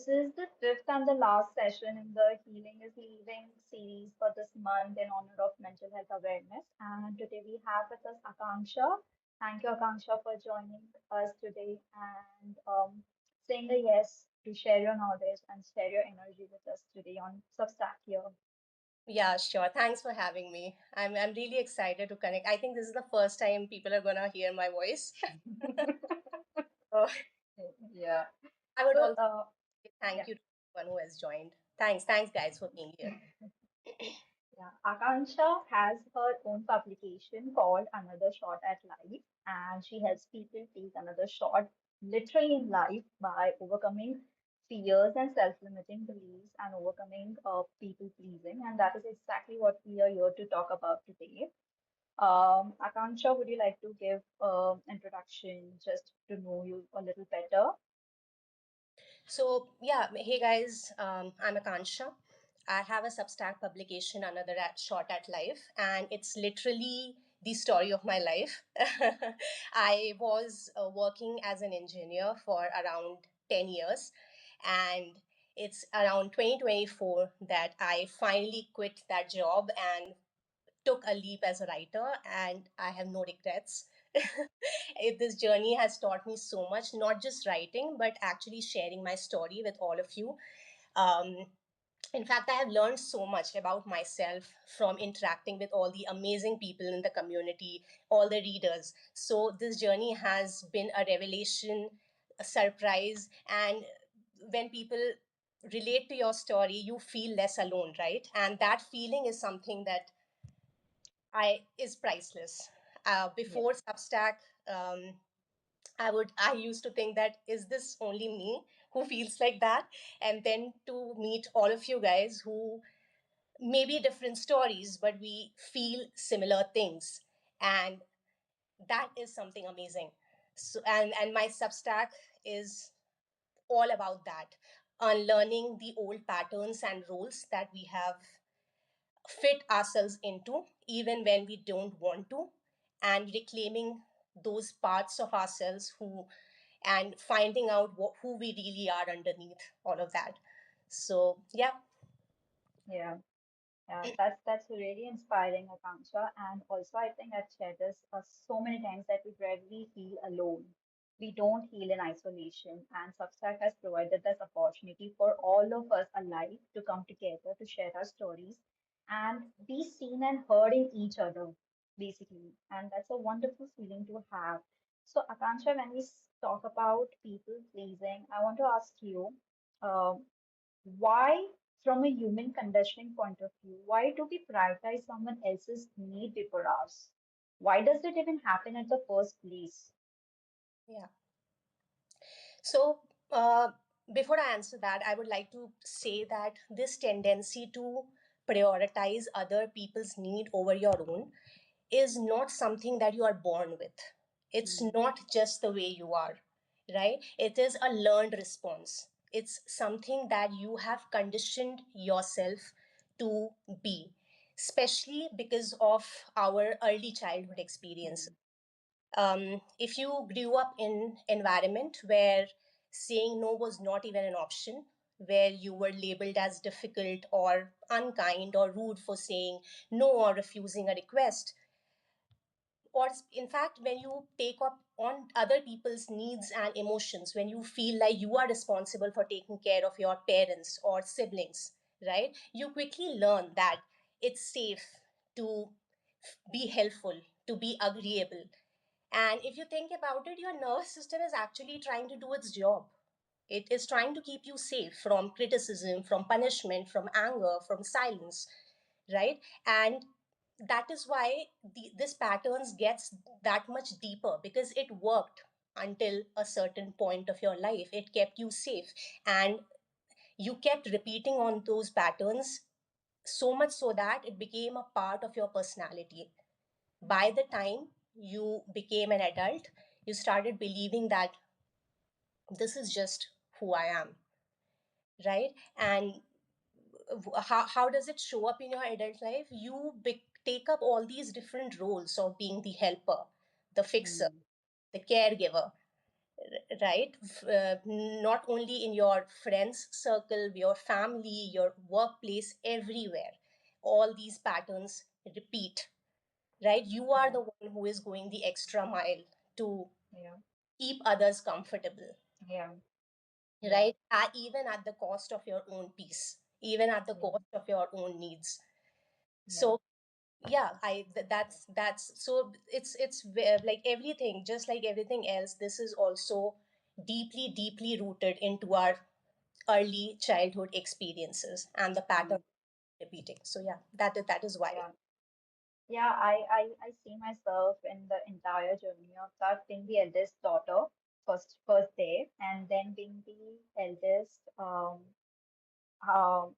is the fifth and the last session in the Healing is Leaving series for this month in honor of mental health awareness. And today we have with us Akanksha. Thank you, Akanksha, for joining us today and saying a yes to share your knowledge and share your energy with us today on Substack here. Yeah, sure. Thanks for having me. I'm really excited to connect. I think this is the first time people are gonna hear my voice. So Yeah. I would So, also say thank yeah. you to everyone who has joined. Thanks, guys, for being here. Yeah, Akanksha has her own publication called Another Shot at Life, and she helps people take another shot literally in life by overcoming fears and self-limiting beliefs and overcoming people pleasing. And that is exactly what we are here to talk about today. Akanksha, would you like to give introduction just to know you a little better? So yeah, hey guys, I'm Akanksha. I have a Substack publication, Shot at Life, and it's literally the story of my life. I was working as an engineer for around 10 years, and it's around 2024 that I finally quit that job and took a leap as a writer, and I have no regrets. This journey has taught me so much, not just writing, but actually sharing my story with all of you. Um, in fact, I have learned so much about myself from interacting with all the amazing people in the community, all the readers. So, this journey has been a revelation, a surprise, and when people relate to your story, you feel less alone, right? And that feeling is something that I is priceless. Yeah. Before Substack, um, I used to think that is this only me who feels like that, and then to meet all of you guys who maybe different stories, but we feel similar things, and that is something amazing. So, and my Substack is all about that, unlearning the old patterns and roles that we have fit ourselves into even when we don't want to, and reclaiming those parts of ourselves who and finding out who we really are underneath all of that. So yeah. Yeah. Yeah, that's really inspiring, Akanksha. And also, I think I've shared this so many times that we rarely heal alone. We don't heal in isolation, and Substack has provided this opportunity for all of us alike to come together to share our stories and be seen and heard in each other, basically. And that's a wonderful feeling to have. So, Akanksha, when we talk about people pleasing, I want to ask you. um why, from a human conditioning point of view, why do we prioritize someone else's need before ours? Why does it even happen at the first place? Yeah. So, before I answer that, I would like to say that this tendency to prioritize other people's need over your own is not something that you are born with. It's Hmm. not just the way you are, right? It is a learned response. It's something that you have conditioned yourself to be, especially because of our early childhood experiences. Hmm. If you grew up in environment where saying no was not even an option, where you were labeled as difficult or unkind or rude for saying no or refusing a request, or in fact when you take up on other people's needs and emotions, when you feel like you are responsible for taking care of your parents or siblings, right, you quickly learn that it's safe to be helpful, to be agreeable. And if you think about it, your nervous system is actually trying to do its job. It is trying to keep you safe from criticism, from punishment, from anger, from silence, right? And that is why this patterns gets that much deeper, because it worked until a certain point of your life. It kept you safe, and you kept repeating on those patterns so much so that it became a part of your personality. By the time you became an adult, you started believing that this is just who I am, right? And how does it show up in your adult life? You take up all these different roles of being the helper, the fixer, Hmm. the caregiver, right? Not only in your friends circle, your family, your workplace, everywhere. All these patterns repeat, right? You are Yeah. the one who is going the extra mile to Yeah. keep others comfortable, Yeah. Yeah. right? Even at the cost of your own peace, even at the Yeah. cost of your own needs. Yeah. So yeah, that's so like everything, just like everything else, this is also deeply rooted into our early childhood experiences and the pattern Mm. repeating. So yeah, that is why. Yeah. Yeah, I see myself in the entire journey of that being the eldest daughter first day, and then being the eldest. Um,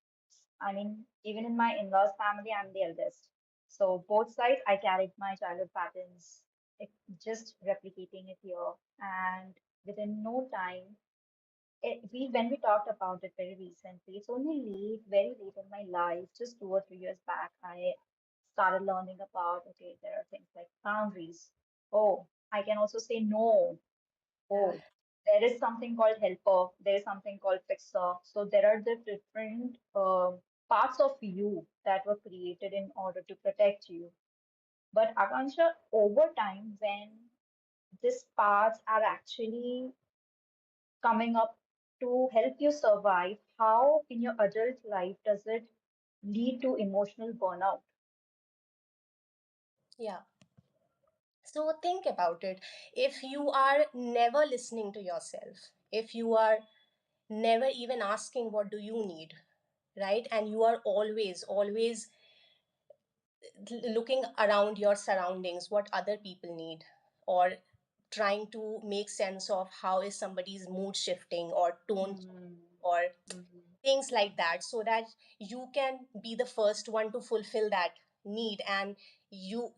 I mean, even in my in-laws family, I'm the eldest. So both sides, I carried my childhood patterns, it, just replicating it here. And within no time, when we talked about it very recently, it's only very late in my life, just 2 or 3 years back, I started learning about, okay, there are things like boundaries. Oh, I can also say no. Yeah. Oh, there is something called helper. There is something called fixer. So there are the different parts of you that were created in order to protect you. But Akanksha, over time, when these parts are actually coming up to help you survive, how in your adult life does it lead to emotional burnout? Yeah. So think about it. If you are never listening to yourself, if you are never even asking what do you need, right? And you are always looking around your surroundings, what other people need, or trying to make sense of how is somebody's mood shifting or tone Mm, or mm, things like that, so that you can be the first one to fulfill that need. And you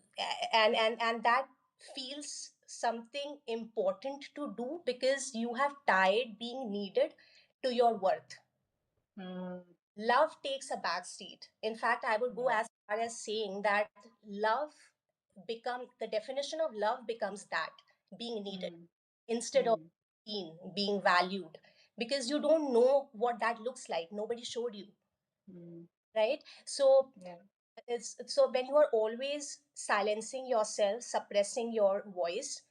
and that feels something important to do because you have tied being needed to your worth. mm, Love takes a back seat. In fact, I would go yeah. as far as saying that love become the definition of love becomes that, being needed Mm, instead of mm, seen, being valued, because you don't know what that looks like. Nobody showed you, mm, right? So yeah. it's so when you are always silencing yourself, suppressing your voice,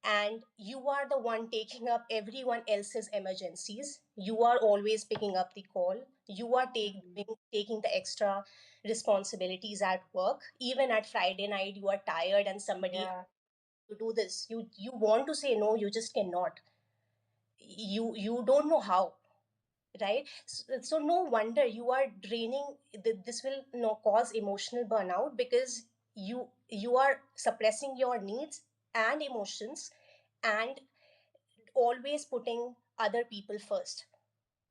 and you are the one taking up everyone else's emergencies, you are always picking up the call, you are Mm, taking the extra responsibilities at work, even at Friday night you are tired and somebody yeah. to do this, you want to say no, you just cannot, you don't know how, right? So no wonder you are draining. This will cause emotional burnout because you are suppressing your needs and emotions and always putting other people first.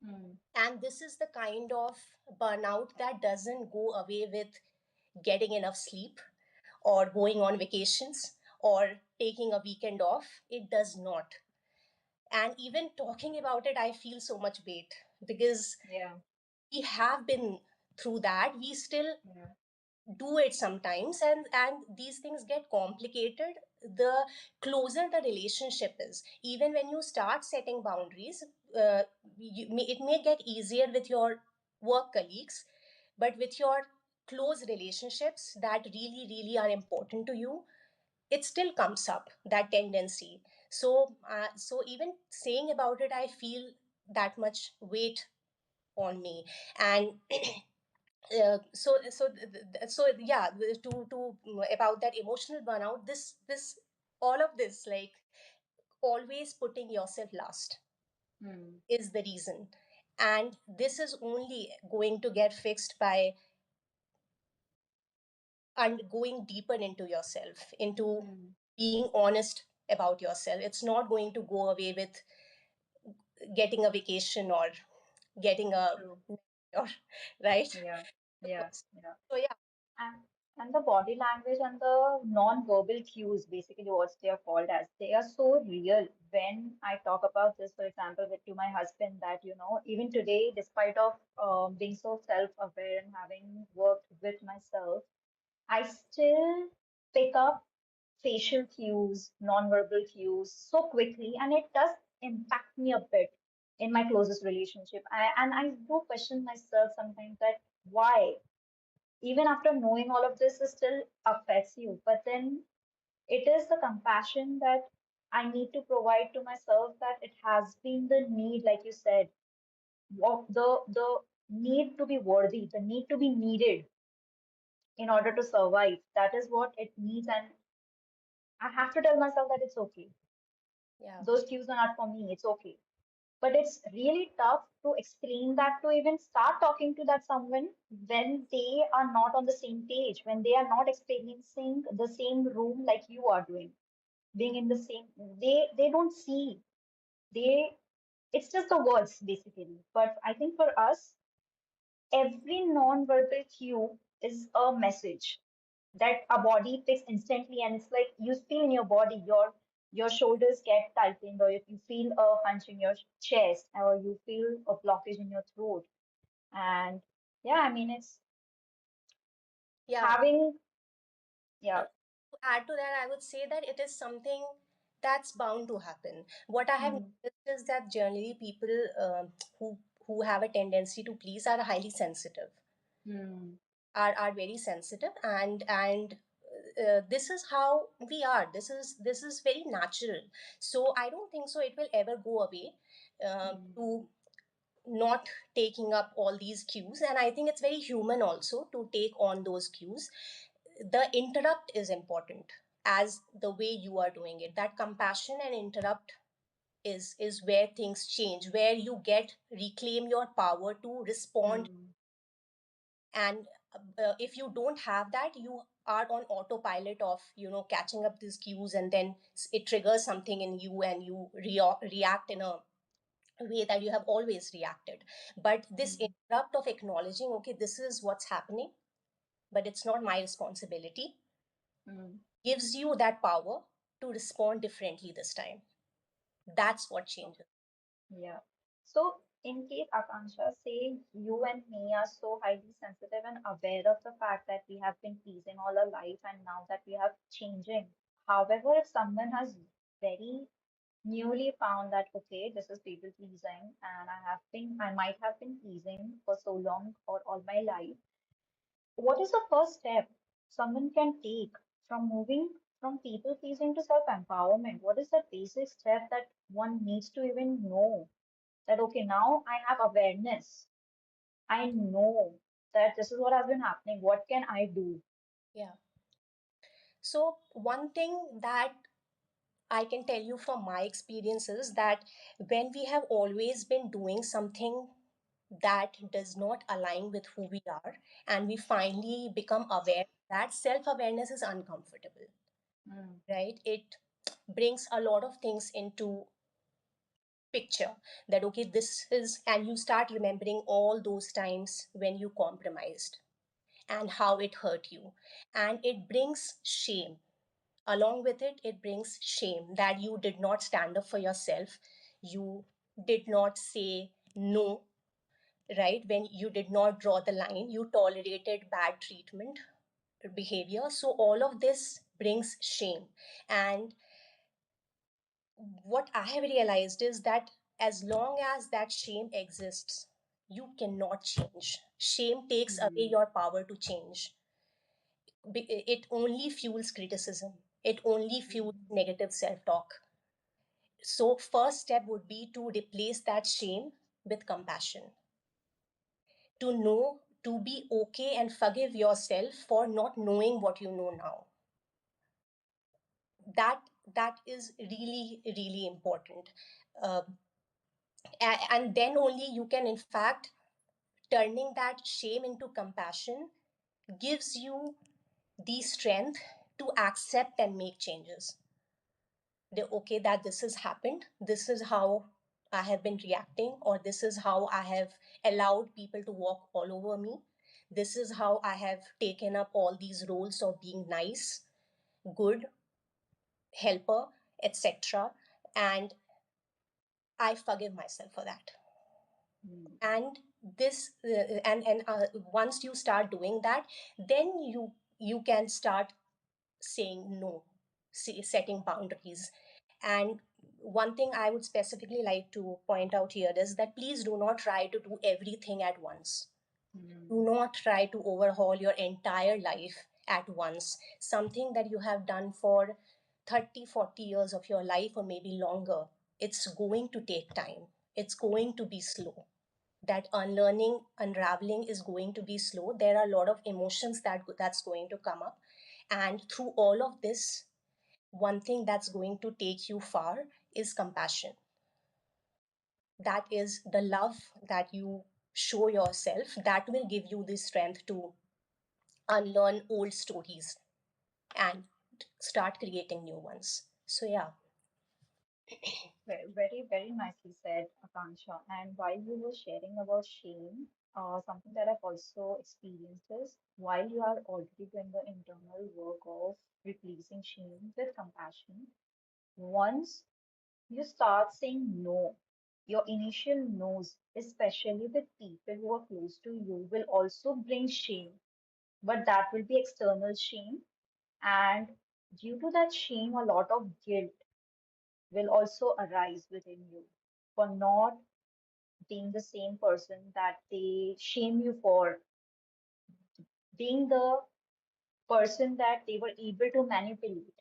Mm, And this is the kind of burnout that doesn't go away with getting enough sleep or going on vacations or taking a weekend off. It does not. And even talking about it, I feel so much weight because yeah. we have been through that. We still Yeah. do it sometimes, and these things get complicated the closer the relationship is. Even when you start setting boundaries, it may get easier with your work colleagues, but with your close relationships that really are important to you, it still comes up, that tendency. So even saying about it, I feel that much weight on me. And so yeah, to about that emotional burnout, this all of this, like always putting yourself last, Mm, is the reason. And this is only going to get fixed by and going deeper into yourself, into mm, being honest about yourself. It's not going to go away with getting a vacation or getting a true. or right. Yeah. Yeah. Yeah. So yeah. And and the body language and the non-verbal cues, basically what they are called as, they are so real. When I talk about this, for example, with to my husband, that even today, despite of being so self-aware and having worked with myself, I still pick up facial cues, non-verbal cues so quickly, and it does impact me a bit in my closest relationship. And I do question myself sometimes that why, even after knowing all of this, it still affects you. But then it is the compassion that I need to provide to myself, that it has been the need, like you said, the need to be worthy, the need to be needed in order to survive. That is what it needs, and I have to tell myself that it's okay. Yeah. Those cues are not for me. It's okay. But it's really tough to explain that, to even start talking to that someone when they are not on the same page, when they are not experiencing the same room like you are doing, being in the same. They don't see. They It's just the words basically. But I think for us, every non-verbal cue is a message that a body picks instantly, and it's like you feel in your body, your shoulders get tightened, or if you feel a hunch in your chest, or you feel a blockage in your throat. And yeah, I mean, it's Yeah. having, Uh, yeah. to add to that, I would say that it is something that's bound to happen. What I have Mm, noticed is that generally people who have a tendency to please are highly sensitive, mm, are very sensitive, and this is how we are. This is very natural. So I don't think so it will ever go away. mm, To not taking up all these cues, and I think it's very human also to take on those cues. The interrupt is important, as the way you are doing it. That compassion and interrupt is where things change, where you get reclaim your power to respond. mm, And if you don't have that, you are on autopilot of catching up these cues, and then it triggers something in you, and you react in a way that you have always reacted. But this mm, interrupt of acknowledging, okay, this is what's happening, but it's not my responsibility, mm. gives you that power to respond differently this time. That's what changes. Yeah. So, in case Akanksha, say you and me are so highly sensitive and aware of the fact that we have been pleasing all our life, and now that we are changing. However, if someone has very newly found that, okay, this is people pleasing, and I might have been pleasing for so long or all my life, what is the first step someone can take from moving from people pleasing to self empowerment? What is the basic step that one needs to even know? That okay, now I have awareness, I know that this is what has been happening, what can I do? Yeah. So one thing that I can tell you from my experience is that when we have always been doing something that does not align with who we are, and we finally become aware, that self awareness is uncomfortable, Mm, right? It brings a lot of things into picture, that okay, this is, and you start remembering all those times when you compromised and how it hurt you. And it brings shame. Along with it, it brings shame that you did not stand up for yourself. You did not say no, right? When you did not draw the line, you tolerated bad treatment behavior. So all of this brings shame. And what I have realized is that as long as that shame exists, you cannot change. Shame takes away mm, your power to change. It only fuels criticism, it only fuels mm, negative self talk. So, first step would be to replace that shame with compassion, to know, to be okay and forgive yourself for not knowing what you know now. That that is really really important. Uh, and then only you can, in fact, turning that shame into compassion gives you the strength to accept and make changes. Okay, that this has happened, this is how I have been reacting, or this is how I have allowed people to walk all over me, this is how I have taken up all these roles of being nice, good, helper, etc. And I forgive myself for that. mm, And this and once you start doing that, then you can start saying no. setting boundaries. And one thing I would specifically like to point out here is that please do not try to do everything at once. Do Mm. not try to overhaul your entire life at once. Something that you have done for 30, 40 years of your life, or maybe longer, it's going to take time. It's going to be slow. That unlearning, unraveling is going to be slow. There are a lot of emotions that's going to come up. And through all of this, one thing that's going to take you far is compassion. That is the love that you show yourself that will give you the strength to unlearn old stories and start creating new ones. So, yeah. Very, very nicely said, Akanksha. And while you were sharing about shame, something that I've also experienced is while you are already doing the internal work of replacing shame with compassion, once you start saying no, your initial no's, especially with people who are close to you, will also bring shame, but that will be external shame. And due to that shame, a lot of guilt will also arise within you for not being the same person that they shame you for, being the person that they were able to manipulate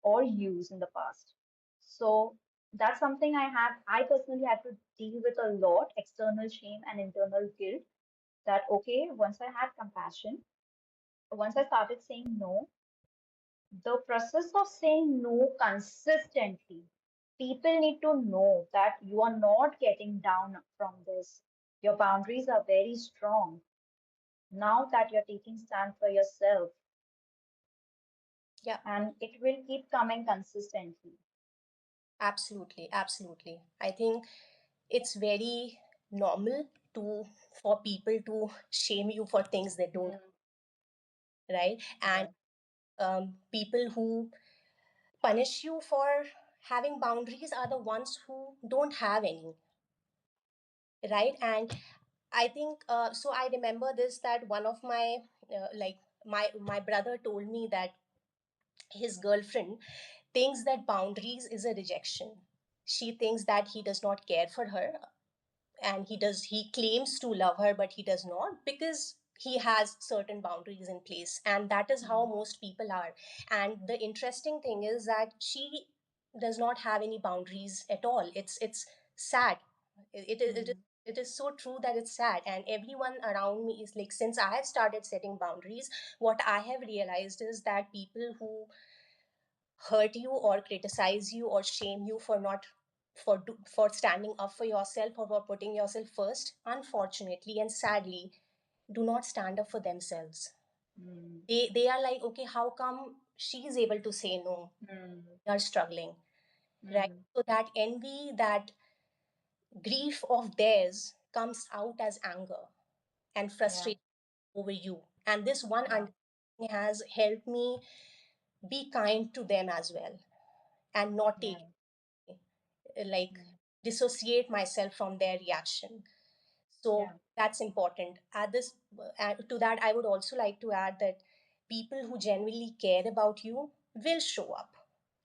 or use in the past. So that's something I personally had to deal with a lot, external shame and internal guilt. That, okay, once I had compassion, once I started saying no, the process of saying no consistently, people need to know that you are not getting down from this. Your boundaries are very strong. Now that you're taking stand for yourself, Yeah, and it will keep coming consistently. absolutely. Absolutely. I think it's very normal to for people to shame you for things they don't, Mm. right? And Yeah. people who punish you for having boundaries are the ones who don't have any, right? And I think so I remember this, that one of my like my brother told me that his girlfriend thinks that boundaries is a rejection. She thinks that he does not care for her, and he claims to love her, but he does not, because he has certain boundaries in place, and that is how Mm. most people are. And the interesting thing is that she does not have any boundaries at all. It's sad. It is Mm. it is so true that it's sad. And everyone around me is like, since I have started setting boundaries, what I have realized is that people who hurt you or criticize you or shame you for not for standing up for yourself or for putting yourself first, unfortunately and sadly, do not stand up for themselves. Mm. They are like, okay, how come she's able to say no, Mm. we are struggling, right? Mm. So that envy, that grief of theirs comes out as anger and Yeah. frustration over you. And this one Yeah. understanding has helped me be kind to them as well, and not take Yeah. like Mm. dissociate myself from their reaction. So Yeah. that's important. At this To that, I would also like to add that people who genuinely care about you will show up.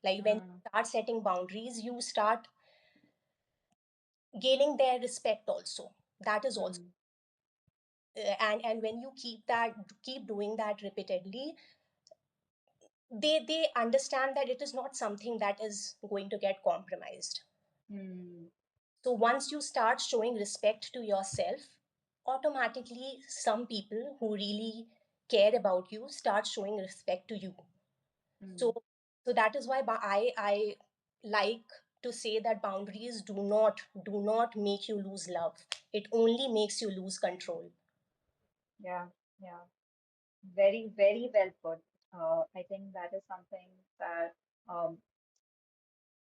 Like when Mm. you start setting boundaries, you start gaining their respect also. That is also Mm. and when you keep doing that repeatedly, they understand that it is not something that is going to get compromised. Mm. So once you start showing respect to yourself, automatically some people who really care about you start showing respect to you. Mm. So so that is why I like to say that boundaries do not make you lose love. It only makes you lose control. Yeah. Yeah. Very, very well put. I think that is something that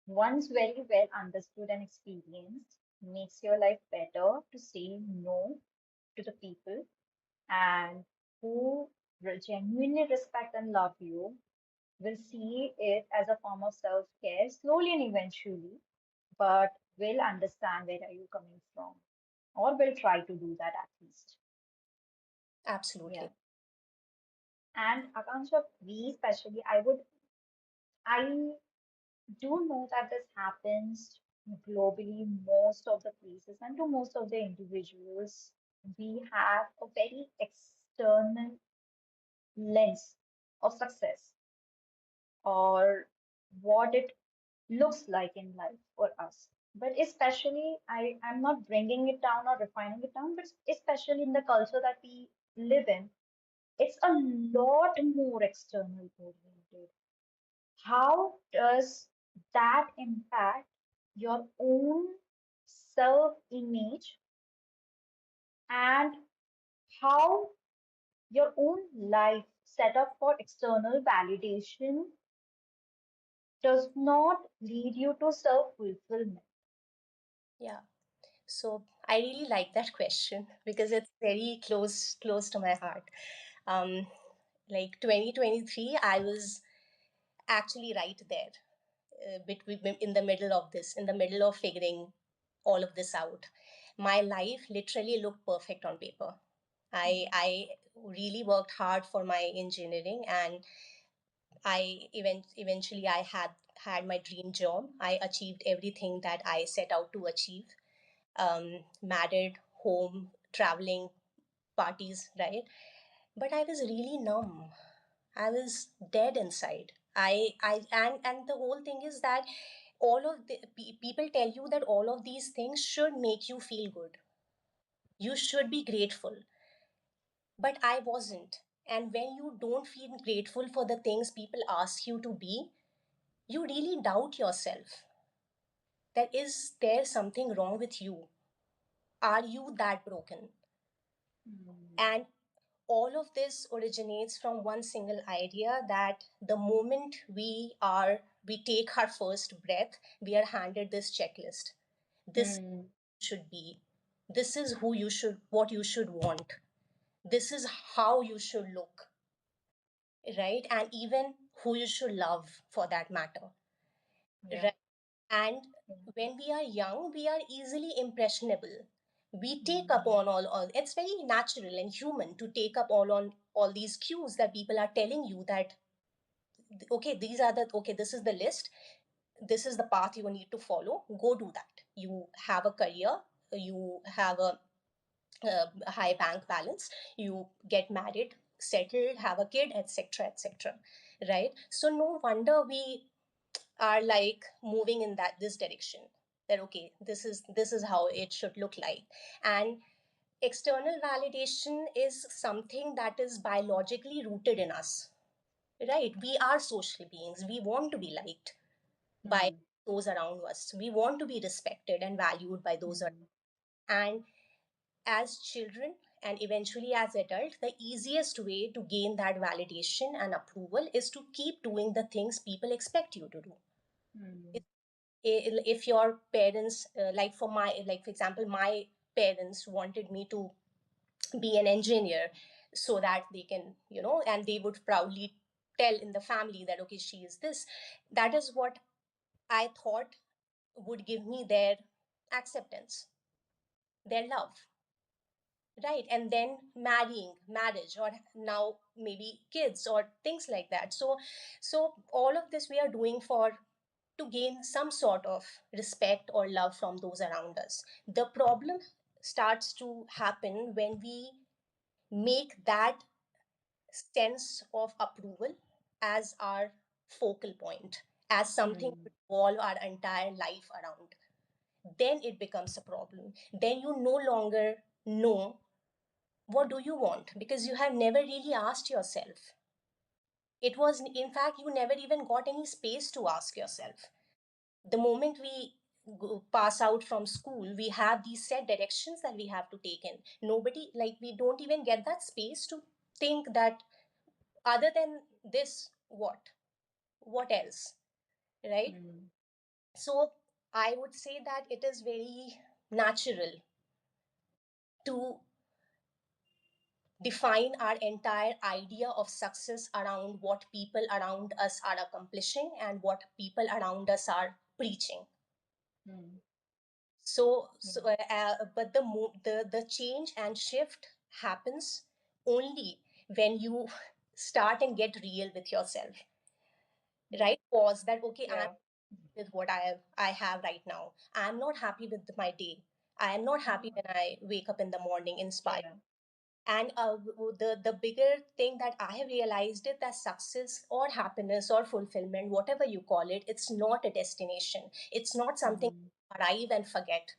once very well understood and experienced makes your life better to say no to the people and who genuinely respect and love you will see it as a form of self-care slowly and eventually, but will understand where are you coming from or will try to do that at least. Yeah. Absolutely. And Akanksha, we especially, I would I do know that this happens globally, most of the places, and to most of the individuals. We have a very external lens of success or what it looks like in life for us. But especially, I'm not bringing it down or refining it down, but especially in the culture that we live in, it's a lot more external oriented. How does that impact your own self image and how your own life set up for external validation does not lead you to self fulfillment? Yeah. So I really like that question because it's very close to my heart. Um, like 2023, I was actually right there, between in the middle of this, in the middle of figuring all of this out. My life literally looked perfect on paper. I really worked hard for my engineering, and eventually I had my dream job. I achieved everything that I set out to achieve. Married, home, traveling, parties, right? But I was really numb. I was dead inside. And the whole thing is that all of the people tell you that all of these things should make you feel good. You should be grateful, but I wasn't. And when you don't feel grateful for the things people ask you to be, you really doubt yourself. That is there something wrong with you? Are you that broken? Mm, And all of this originates from one single idea that the moment we take our first breath, we are handed this checklist. This mm, should be. This is who you should, what you should want. This is how you should look, right? And even who you should love for that matter, yeah. right? And Yeah. when we are young, we are easily impressionable. We take up Mm, on all, it's very natural and human to take up all on all these cues that people are telling you that, okay, these are the, okay, this is the list, this is the path you need to follow, go do that. You have a career, you have a high bank balance, you get married, settled, have a kid, etc., etc., right? So no wonder we are like moving in that this direction, that okay, this is how it should look like. And external validation is something that is biologically rooted in us, right? We are social beings, we want to be liked by mm, those around us, we want to be respected and valued by those around. mm, And as children and eventually as adults, the easiest way to gain that validation and approval is to keep doing the things people expect you to do. mm, If your parents, like for my, like for example, my parents wanted me to be an engineer so that they can, and they would proudly tell in the family that okay, she is this, that is what I thought would give me their acceptance, their love, right? And then marriage, or now maybe kids or things like that. So all of this we are doing for, to gain some sort of respect or love from those around us. The problem starts to happen when we make that sense of approval as our focal point, as something to mm, revolve our entire life around. Then it becomes a problem. Then you no longer know what do you want, because you have never really asked yourself. It was, in fact, you never even got any space to ask yourself. The moment we pass out from school, we have these set directions that we have to take in. Nobody, like, we don't even get that space to think that other than this, what else, right? mm, So I would say that it is very natural to define our entire idea of success around what people around us are accomplishing and what people around us are preaching. mm, So yeah. but the change and shift happens only when you start and get real with yourself, right? Pause that, okay, I'm Yeah. with what I have right now. I'm not happy with my day. I am not happy Mm. when I wake up in the morning inspired. Yeah. And the bigger thing that I have realized is that success or happiness or fulfillment, whatever you call it, it's not a destination. It's not something Mm. you arrive and forget.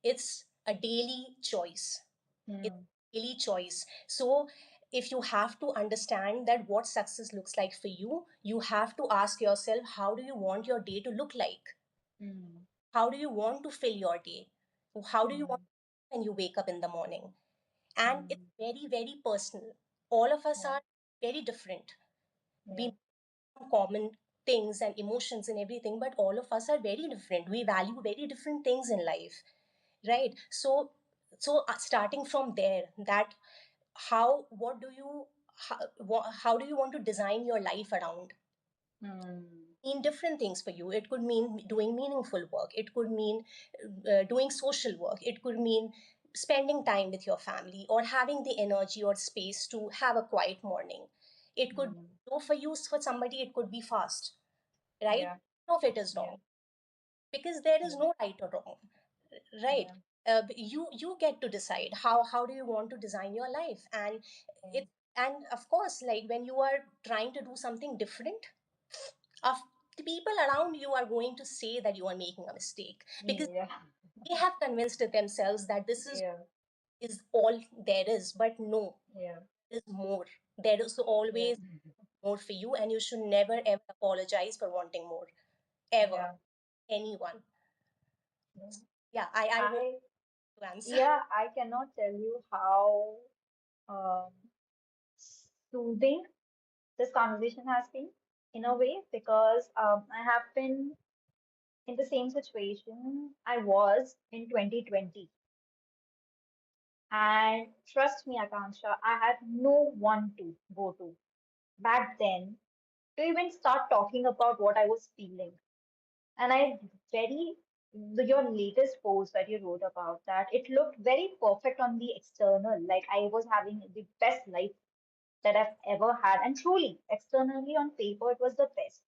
It's a daily choice. It's Mm. a daily choice. So if you have to understand that what success looks like for you, you have to ask yourself, how do you want your day to look like? Mm. How do you want to fill your day? How do you want Mm. when you wake up in the morning? And it's Mm. very, very personal. All of us Yeah. are very different. We Yeah. have common things and emotions and everything, but all of us are very different. We value very different things in life, right? So starting from there, that how what do you how do you want to design your life around? Mm. Mean different things for you. It could mean doing meaningful work. It could mean doing social work. It could mean spending time with your family or having the energy or space to have a quiet morning. It could be Mm. slow for you, for somebody, it could be fast, right? Yeah. None of it is Yeah. wrong because there is Yeah. no right or wrong, right? Yeah. You get to decide how do you want to design your life. And Yeah. it and of course, like when you are trying to do something different, of the people around you are going to say that you are making a mistake because Yeah. they have convinced themselves that this Yeah. is all there is. But no, Yeah. there is more. There is Yeah. always more for you, and you should never ever apologize for wanting more, ever. Yeah. Anyone. Yeah. Yeah, I hope I to answer. Yeah, I cannot tell you how um, soothing this conversation has been in a way because I have been in the same situation I was in 2020. And trust me, Akanksha, I had no one to go to back then to even start talking about what I was feeling. And your latest post that you wrote about that, it looked very perfect on the external. Like I was having the best life that I've ever had. And truly, externally on paper, it was the best.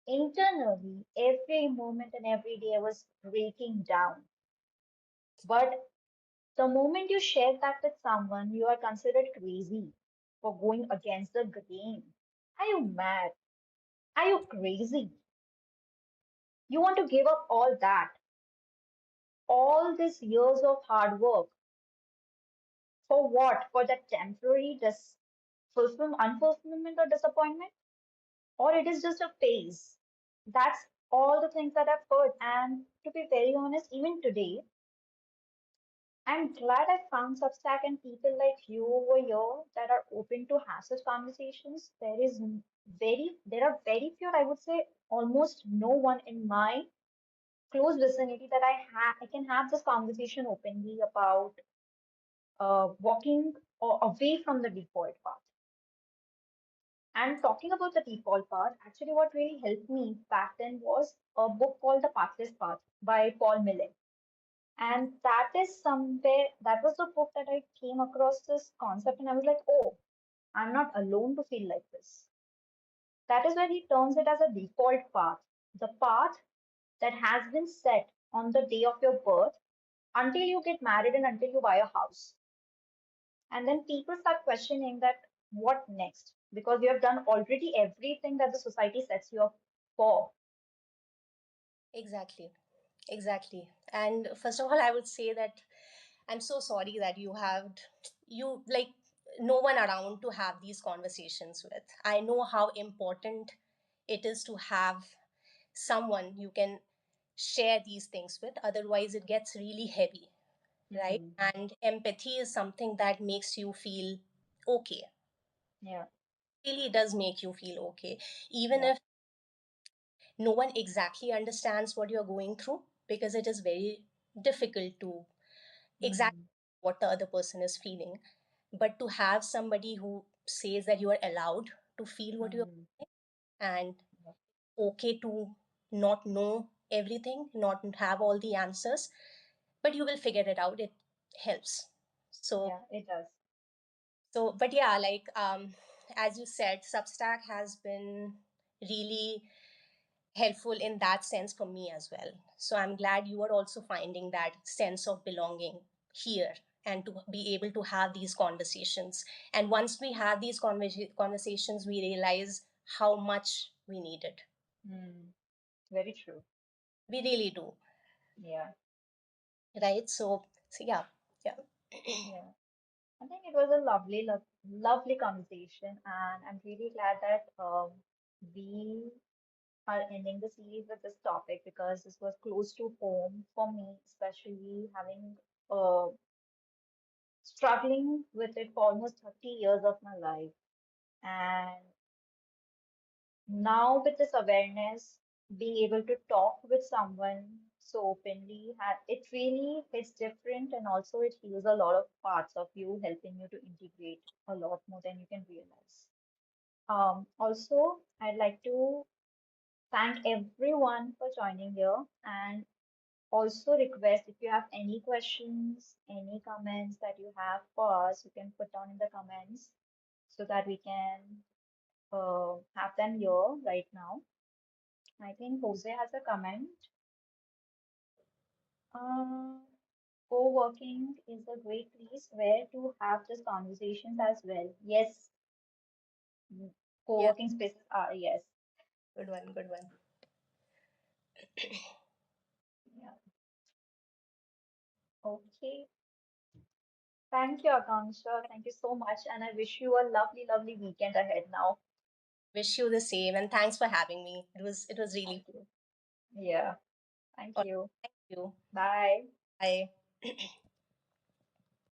Internally, every moment and every day I was breaking down. But the moment you share that with someone, you are considered crazy for going against the grain. Are you mad? Are you crazy? You want to give up all that, all these years of hard work for what? For that temporary unfulfillment or disappointment? Or it is just a phase? That's all the things that I've heard. And to be very honest, even today, I'm glad I found Substack and people like you over here that are open to have such conversations. There are very few, I would say almost no one in my close vicinity that I can have this conversation openly about walking away from the default path. And talking about the default path, actually, what really helped me back then was a book called The Pathless Path by Paul Millet. And that was the book that I came across this concept, and I was like, oh, I'm not alone to feel like this. That is where he terms it as a default path, the path that has been set on the day of your birth until you get married and until you buy a house. And then people start questioning that what next? Because you have done already everything that the society sets you up for. Exactly. Exactly. And first of all, I would say that I'm so sorry that you like no one around to have these conversations with. I know how important it is to have someone you can share these things with. Otherwise, it gets really heavy, right? Hmm. And empathy is something that makes you feel okay. Yeah, Really does make you feel okay. Even yeah. if no one exactly understands what you're going through, because it is very difficult to exactly Hmm. what the other person is feeling. But to have somebody who says that you are allowed to feel what you're Hmm. and Yeah, okay to not know everything, not have all the answers, but you will figure it out. It helps. So yeah, it does. but yeah, like as you said, Substack has been really helpful in that sense for me as well. So I'm glad you are also finding that sense of belonging here, and to be able to have these conversations. And once we have these conversations, we realize how much we need it. Hmm. Very true. We really do, Yeah. right? So yeah, yeah. Yeah. I think it was a lovely conversation, and I'm really glad that we are ending the series with this topic because this was close to home for me, especially having struggling with it for almost 30 years of my life. And now, with this awareness, being able to talk with someone so openly, it really hits different, and also it heals a lot of parts of you, helping you to integrate a lot more than you can realize. Also, I'd like to thank everyone for joining here, and also request if you have any questions, any comments that you have for us, you can put down in the comments so that we can have them here right now. I think Jose has a comment. Uh, Co-working is a great place where to have these conversations as well. Yes, Yeah, co-working spaces are, yes. good one, good one. Yeah. Okay. Thank you, Akanksha. Thank you so much. And I wish you a lovely weekend ahead now. Wish you the same, and thanks for having me. It was really Thank you. Yeah. Thank fun. you. Thank you. Bye. Bye.